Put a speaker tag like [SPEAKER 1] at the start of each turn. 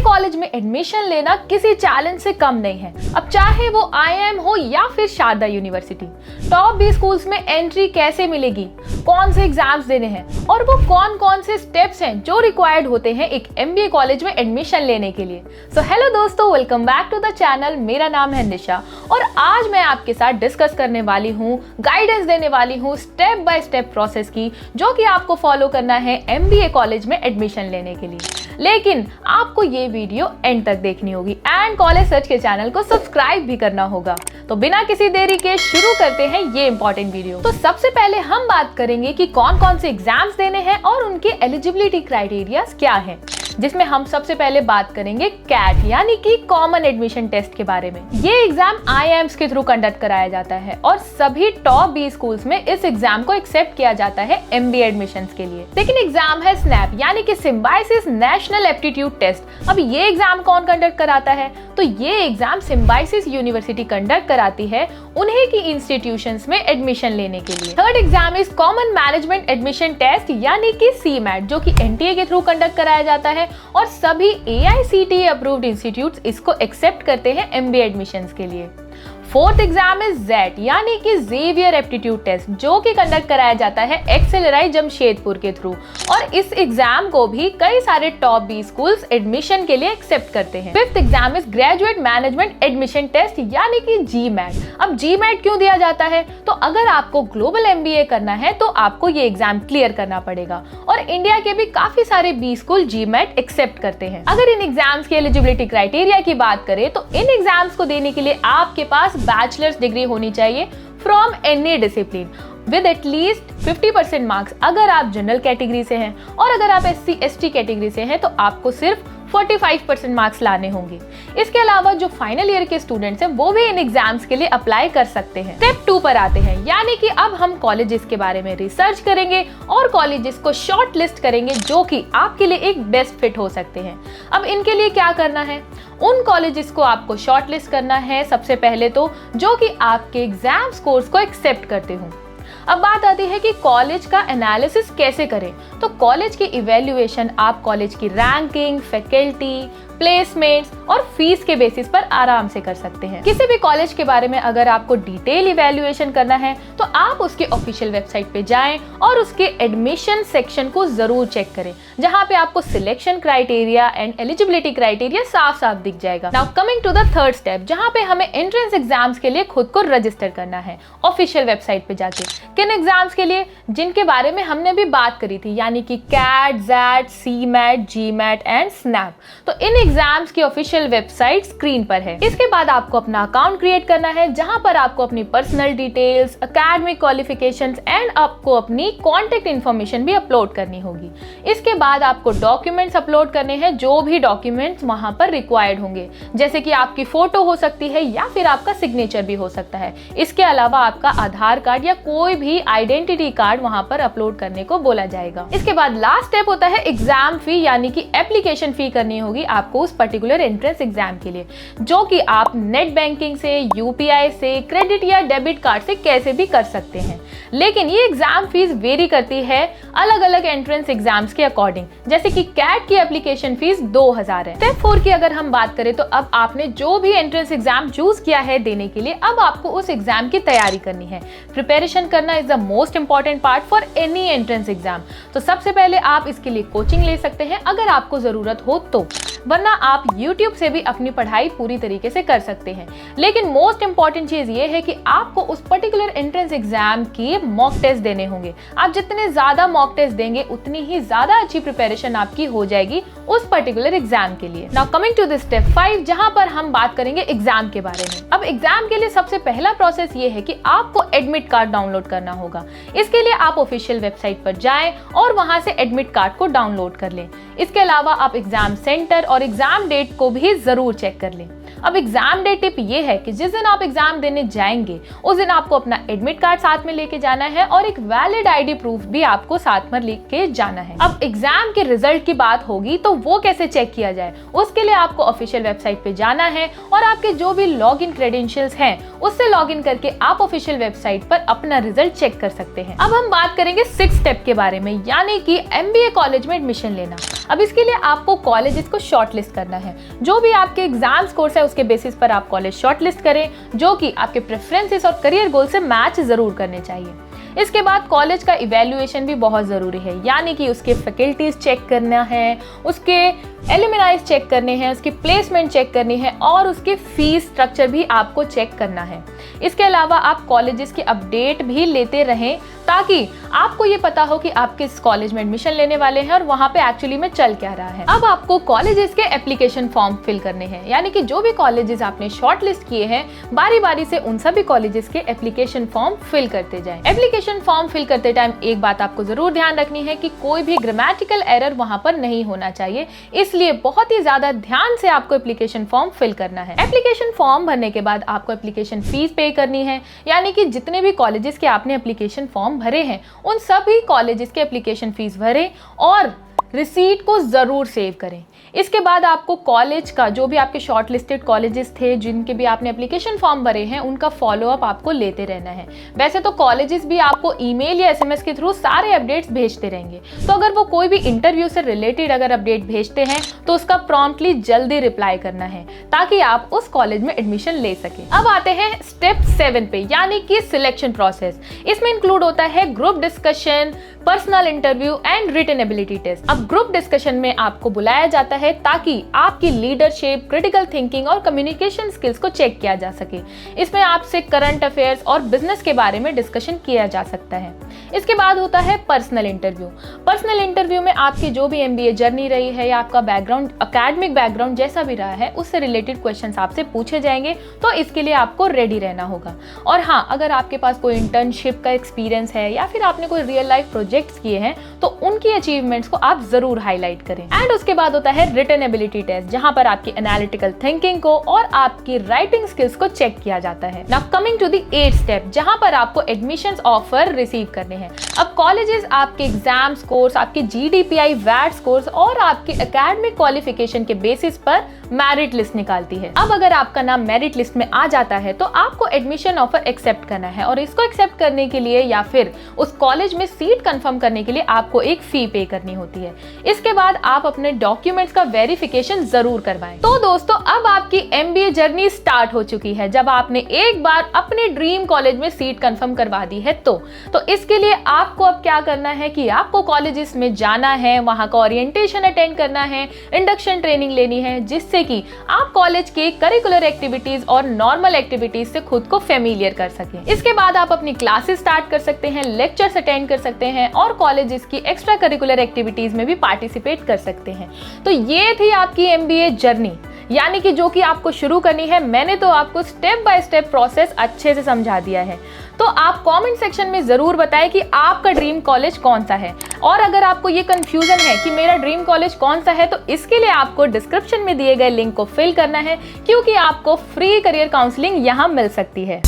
[SPEAKER 1] College में admission लेना किसी चैलेंज से कम नहीं है। अब चाहे वो IIM हो या फिर शारदा यूनिवर्सिटी, टॉप 20 स्कूल्स में एंट्री कैसे मिलेगी, कौन से एग्जाम्स देने हैं और वो कौन कौन से स्टेप्स हैं जो रिक्वायर्ड होते हैं एक MBA कॉलेज में एडमिशन लेने के लिए। सो हेलो दोस्तों, welcome back to the channel. मेरा नाम है निशा और आज मैं आपके साथ डिस्कस करने वाली हूँ, गाइडेंस देने वाली हूँ स्टेप बाय स्टेप प्रोसेस की, जो कि आपको फॉलो करना है MBA कॉलेज में एडमिशन लेने के लिए। लेकिन आपको ये वीडियो एंड तक देखनी होगी एंड कॉलेज सर्च के चैनल को सब्सक्राइब भी करना होगा। तो बिना किसी देरी के शुरू करते हैं ये इंपॉर्टेंट वीडियो। तो सबसे पहले हम बात करेंगे कि कौन कौन से एग्जाम्स देने हैं और उनके एलिजिबिलिटी क्राइटेरिया क्या हैं, जिसमें हम सबसे पहले बात करेंगे कैट यानी कि कॉमन एडमिशन टेस्ट के बारे में। ये एग्जाम IIMs के थ्रू कंडक्ट कराया जाता है और सभी टॉप 20 स्कूल्स में इस एग्जाम को एक्सेप्ट किया जाता है MBA एडमिशंस के लिए। लेकिन एग्जाम है स्नैप यानी कि सिम्बायोसिस नेशनल एप्टीट्यूड टेस्ट। अब ये एग्जाम कौन कंडक्ट कराता है? तो ये एग्जाम सिम्बायोसिस यूनिवर्सिटी कंडक्ट कराती है उन्हीं की इंस्टीट्यूशंस में एडमिशन लेने के लिए। Third exam is common management admission test यानी कि CMAT, जो कि NTA के थ्रू कंडक्ट कराया जाता है और सभी AICTE अप्रूव्ड इंस्टीट्यूट्स इसको एक्सेप्ट करते हैं MBA एडमिशंस के लिए। फोर्थ एग्जाम इज ZET यानी कि ज़ेवियर एप्टीट्यूड टेस्ट, जो कि कंडक्ट कराया जाता है एक्सेलराई जमशेदपुर के थ्रू और इस एग्जाम को भी कई सारे टॉप 20 स्कूल्स एडमिशन के लिए एक्सेप्ट करते हैं। Fifth exam is graduate management admission test यानी कि GMAT। अब GMAT क्यों दिया जाता है? तो अगर आपको ग्लोबल MBA करना है तो आपको ये एग्जाम क्लियर करना पड़ेगा और इंडिया के भी काफी सारे 20 स्कूल GMAT एक्सेप्ट करते हैं। अगर इन एग्जाम्स की एलिजिबिलिटी क्राइटेरिया की बात करें तो इन एग्जाम्स को देने के लिए आपके पास बैचलर्स डिग्री होनी चाहिए from any discipline with at least 50% marks अगर आप जनरल कैटेगरी से हैं, और अगर आप SC ST कैटेगरी से हैं तो आपको सिर्फ 45% मार्क्स लाने होंगे। इसके अलावा जो फाइनल ईयर के स्टूडेंट्स हैं वो भी इन एग्जाम्स के लिए अप्लाई कर सकते हैं। स्टेप 2 पर आते हैं, यानी कि अब हम कॉलेजेस के बारे में रिसर्च करेंगे और कॉलेजेस को शॉर्ट लिस्ट करेंगे जो कि आपके लिए एक बेस्ट फिट हो सकते हैं। अब इनके लिए क्या करना है? उन कॉलेजेस को आपको शॉर्ट लिस्ट करना है सबसे पहले तो जो कि आपके एग्जाम स्कोर्स को एक्सेप्ट करते हों। अब बात आती है कि कॉलेज का एनालिसिस कैसे करें। तो कॉलेज की इवैल्यूएशन आप कॉलेज की रैंकिंग, फैकल्टी, प्लेसमेंट्स और फीस के बेसिस पर आराम से कर सकते हैं। किसी भी कॉलेज के बारे में अगर आपको डिटेल इवैल्यूएशन करना है तो आप उसके ऑफिशियल वेबसाइट पे जाएं और उसके एडमिशन सेक्शन को जरूर चेक करें, जहां पे आपको selection criteria and eligibility criteria साफ साफ दिख जाएगा। Now coming to the third step, जहां पे हमें एंट्रेंस एग्जाम्स के लिए खुद को रजिस्टर करना है ऑफिशियल वेबसाइट पे जाके। किन एग्जाम्स के लिए? जिनके बारे में हमने भी बात करी थी, यानी कि CAT, ZET, CMAT, GMAT and SNAP। तो इन एग्जाम्स की ऑफिशियल वेबसाइट स्क्रीन पर है। इसके बाद आपको अपना अकाउंट क्रिएट करना है, जहां पर आपको अपनी personal details, academic qualifications and आपको अपनी कॉन्टेक्ट इन्फॉर्मेशन भी अपलोड करनी होगी। इसके बाद आपको डॉक्यूमेंट्स अपलोड करने हैं, जो भी डॉक्यूमेंट्स वहां पर रिक्वायर्ड होंगे, जैसे कि आपकी फोटो हो सकती है या फिर आपका सिग्नेचर भी हो सकता है। इसके अलावा आपका आधार कार्ड या कोई भी आइडेंटिटी कार्ड वहां पर अपलोड करने को बोला जाएगा। इसके बाद लास्ट स्टेप होता है एग्जाम फी, यानी कि एप्लीकेशन फी करनी होगी आपको उस पर्टिकुलर एंट्रेंस एग्जाम के लिए, जो कि आप नेट बैंकिंग से, UPI से, क्रेडिट या डेबिट कार्ड से कैसे भी कर सकते हैं। लेकिन ये एग्जाम फीस वेरी करती है अलग अलग एंट्रेंस एग्जाम्स के अकॉर्डिंग, जैसे कि CAT की एप्लीकेशन फीस 2000 है। स्टेप 4 की अगर हम बात करें तो अब आपने जो भी एंट्रेंस एग्जाम चूज किया है देने के लिए, अब आपको उस एग्जाम की तैयारी करनी है। प्रिपरेशन करना is the most important part for any entrance exam. तो सबसे पहले आप इसके लिए कोचिंग ले सकते हैं अगर आपको जरूरत हो तो, वरना आप YouTube से भी अपनी पढ़ाई पूरी तरीके से कर सकते हैं। लेकिन मोस्ट इंपॉर्टेंट चीज ये है कि आपको उस पर्टिकुलर एंट्रेंस एग्जाम की मॉक टेस्ट देने होंगे। आप जितने ज्यादा मॉक टेस्ट देंगे उतनी ही ज्यादा अच्छी प्रिपरेशन आपकी हो जाएगी उस पर्टिकुलर एग्जाम के लिए। Now coming to this step 5, जहां पर हम बात करेंगे एग्जाम के बारे में। अब एग्जाम के लिए सबसे पहला प्रोसेस ये है कि आपको एडमिट कार्ड डाउनलोड करना होगा। इसके लिए आप ऑफिशियल वेबसाइट पर जाएं और वहां से एडमिट कार्ड को डाउनलोड कर लें। इसके अलावा आप एग्जाम सेंटर और एग्जाम डेट को भी जरूर चेक कर लें। अब एग्जाम डे टिप ये है कि जिस दिन आप एग्जाम देने जाएंगे उस दिन आपको अपना एडमिट कार्ड साथ में लेके जाना है और एक वैलिड आईडी प्रूफ भी आपको साथ में लेके जाना है। अब एग्जाम के रिजल्ट की बात होगी तो वो कैसे चेक किया जाए, उसके लिए आपको ऑफिशियल वेबसाइट पे जाना है और आपके जो भी लॉगिन क्रेडेंशियल्स हैं उससे लॉगिन करके आप ऑफिशियल वेबसाइट पर अपना रिजल्ट चेक कर सकते हैं। अब हम बात करेंगे 6 स्टेप के बारे में, यानी कि MBA कॉलेज में एडमिशन लेना। अब इसके लिए आपको कॉलेजेस को शॉर्टलिस्ट करना है। जो भी आपके एग्जाम स्कोर्स है उसके बेसिस पर आप कॉलेज शॉर्टलिस्ट करें जो कि आपके प्रेफरेंसेस और करियर गोल से मैच जरूर करने चाहिए। इसके बाद कॉलेज का इवैल्यूएशन भी बहुत ज़रूरी है, यानी कि उसके फैकल्टीज चेक करना है, उसके एलुमनाइज चेक करने हैं, उसकी प्लेसमेंट चेक करनी है और उसके फीस स्ट्रक्चर भी आपको चेक करना है। इसके अलावा आप कॉलेजेस की अपडेट भी लेते रहें ताकि आपको ये पता हो कि आप किस कॉलेज में एडमिशन लेने वाले हैं और वहाँ पे एक्चुअली में चल क्या रहा है। अब आपको कॉलेजेस के एप्लीकेशन फॉर्म फिल करने हैं, यानी कि जो भी कॉलेजेस आपने शॉर्ट लिस्ट किए हैं बारी बारी से उन सभी कॉलेजेस के एप्लीकेशन फॉर्म फिल करते जाएं। एप्लीकेशन फॉर्म फिल करते टाइम एक बात आपको जरूर ध्यान रखनी है कि कोई भी ग्रामेटिकल एरर वहाँ पर नहीं होना चाहिए, इसलिए बहुत ही ज्यादा ध्यान से आपको एप्लीकेशन फॉर्म फिल करना है। एप्लीकेशन फॉर्म भरने के बाद आपको एप्लीकेशन फीस पे करनी है, यानी कि जितने भी कॉलेजेस के आपने एप्लीकेशन फॉर्म भरे हैं उन सभी कॉलेजेस के एप्लीकेशन फीस भरें और रिसीट को जरूर सेव करें। इसके बाद आपको कॉलेज का जो भी आपके शॉर्ट लिस्टेड कॉलेजेस थे जिनके भी आपने एप्लीकेशन फॉर्म भरे हैं उनका फॉलोअप आपको लेते रहना है। वैसे तो कॉलेजेस भी आपको ईमेल या SMS के थ्रू सारे अपडेट्स भेजते रहेंगे, तो अगर वो कोई भी इंटरव्यू से रिलेटेड अगर अपडेट भेजते हैं तो उसका प्रॉम्प्टली जल्दी रिप्लाई करना है ताकि आप उस कॉलेज में एडमिशन ले सके। अब आते हैं स्टेप 7 पे, यानी कि सिलेक्शन प्रोसेस। इसमें इंक्लूड होता है group discussion, personal interview and written ability test. अब ग्रुप डिस्कशन में आपको बुलाया जाता है ताकि आपकी लीडरशिप, क्रिटिकल थिंकिंग और कम्युनिकेशन स्किल्स को चेक किया जा सके। इसमें आपसे करंट अफेयर्स और बिजनेस के बारे में डिस्कशन किया जा सकता है। इसके बाद होता है पर्सनल इंटरव्यू। पर्सनल इंटरव्यू में आपकी जो भी MBA जर्नी रही है या आपका बैकग्राउंड, एकेडमिक बैकग्राउंड जैसा भी रहा है उससे रिलेटेड क्वेश्चंस आपसे पूछे जाएंगे, तो इसके लिए आपको रेडी रहना होगा। और हाँ, अगर आपके पास कोई इंटर्नशिप का एक्सपीरियंस है या फिर आपने कोई रियल लाइफ प्रोजेक्ट्स किए हैं तो उनकी अचीवमेंट्स को आप जरूर हाईलाइट करें। एंड उसके बाद होता है रिटन एबिलिटी टेस्ट, जहां पर आपकी एनालिटिकल थिंकिंग को और आपकी राइटिंग स्किल्स को चेक किया जाता है। Now coming to the 8th step, जहां पर आपको एडमिशंस ऑफर रिसीव करने हैं। अब कॉलेजेस आपके एग्जाम स्कोर्स, आपके GDPI वैट स्कोर्स और आपके एकेडमिक क्वालिफिकेशन के बेसिस पर मेरिट लिस्ट निकालती है। अब अगर आपका नाम मेरिट लिस्ट में आ जाता है तो आपको एडमिशन ऑफर एक्सेप्ट करना है और इसको एक्सेप्ट करने के लिए या फिर उस कॉलेज में सीट कंफर्म करने के लिए आपको एक फी पे करनी होती है। इसके बाद आप अपने डॉक्यूमेंट्स का वेरिफिकेशन जरूर करवाएं। तो दोस्तों, अब आपकी MBA जर्नी स्टार्ट हो चुकी है। जब आपने एक बार अपने ड्रीम कॉलेज में सीट कंफर्म करवा दी है तो इसके लिए आपको अब क्या करना है कि आपको कॉलेजेस में जाना है, वहां का ओरिएंटेशन अटेंड करना है, इंडक्शन ट्रेनिंग लेनी है, जिससे कि आप कॉलेज के करिकुलर एक्टिविटीज और नॉर्मल एक्टिविटीज से खुद को फेमिलियर कर सकें। इसके बाद आप अपनी क्लासेस स्टार्ट कर सकते हैं, लेक्चर्स अटेंड कर सकते हैं और कॉलेजेस की एक्स्ट्रा करिकुलर एक्टिविटीज में भी पार्टिसिपेट कर सकते हैं। तो ये थी आपकी MBA जर्नी, यानी कि जो कि आपको शुरू करनी है। मैंने तो आपको स्टेप बाय स्टेप प्रोसेस अच्छे से समझा दिया है। तो आप कमेंट सेक्शन में जरूर बताएं कि आपका ड्रीम कॉलेज कौन सा है, और अगर आपको ये कंफ्यूजन है कि मेरा ड्रीम कॉलेज कौन सा है तो इसके लिए आपको डिस्क्रिप्शन में दिए गए लिंक को फिल करना है, क्योंकि आपको फ्री करियर काउंसलिंग यहाँ मिल सकती है।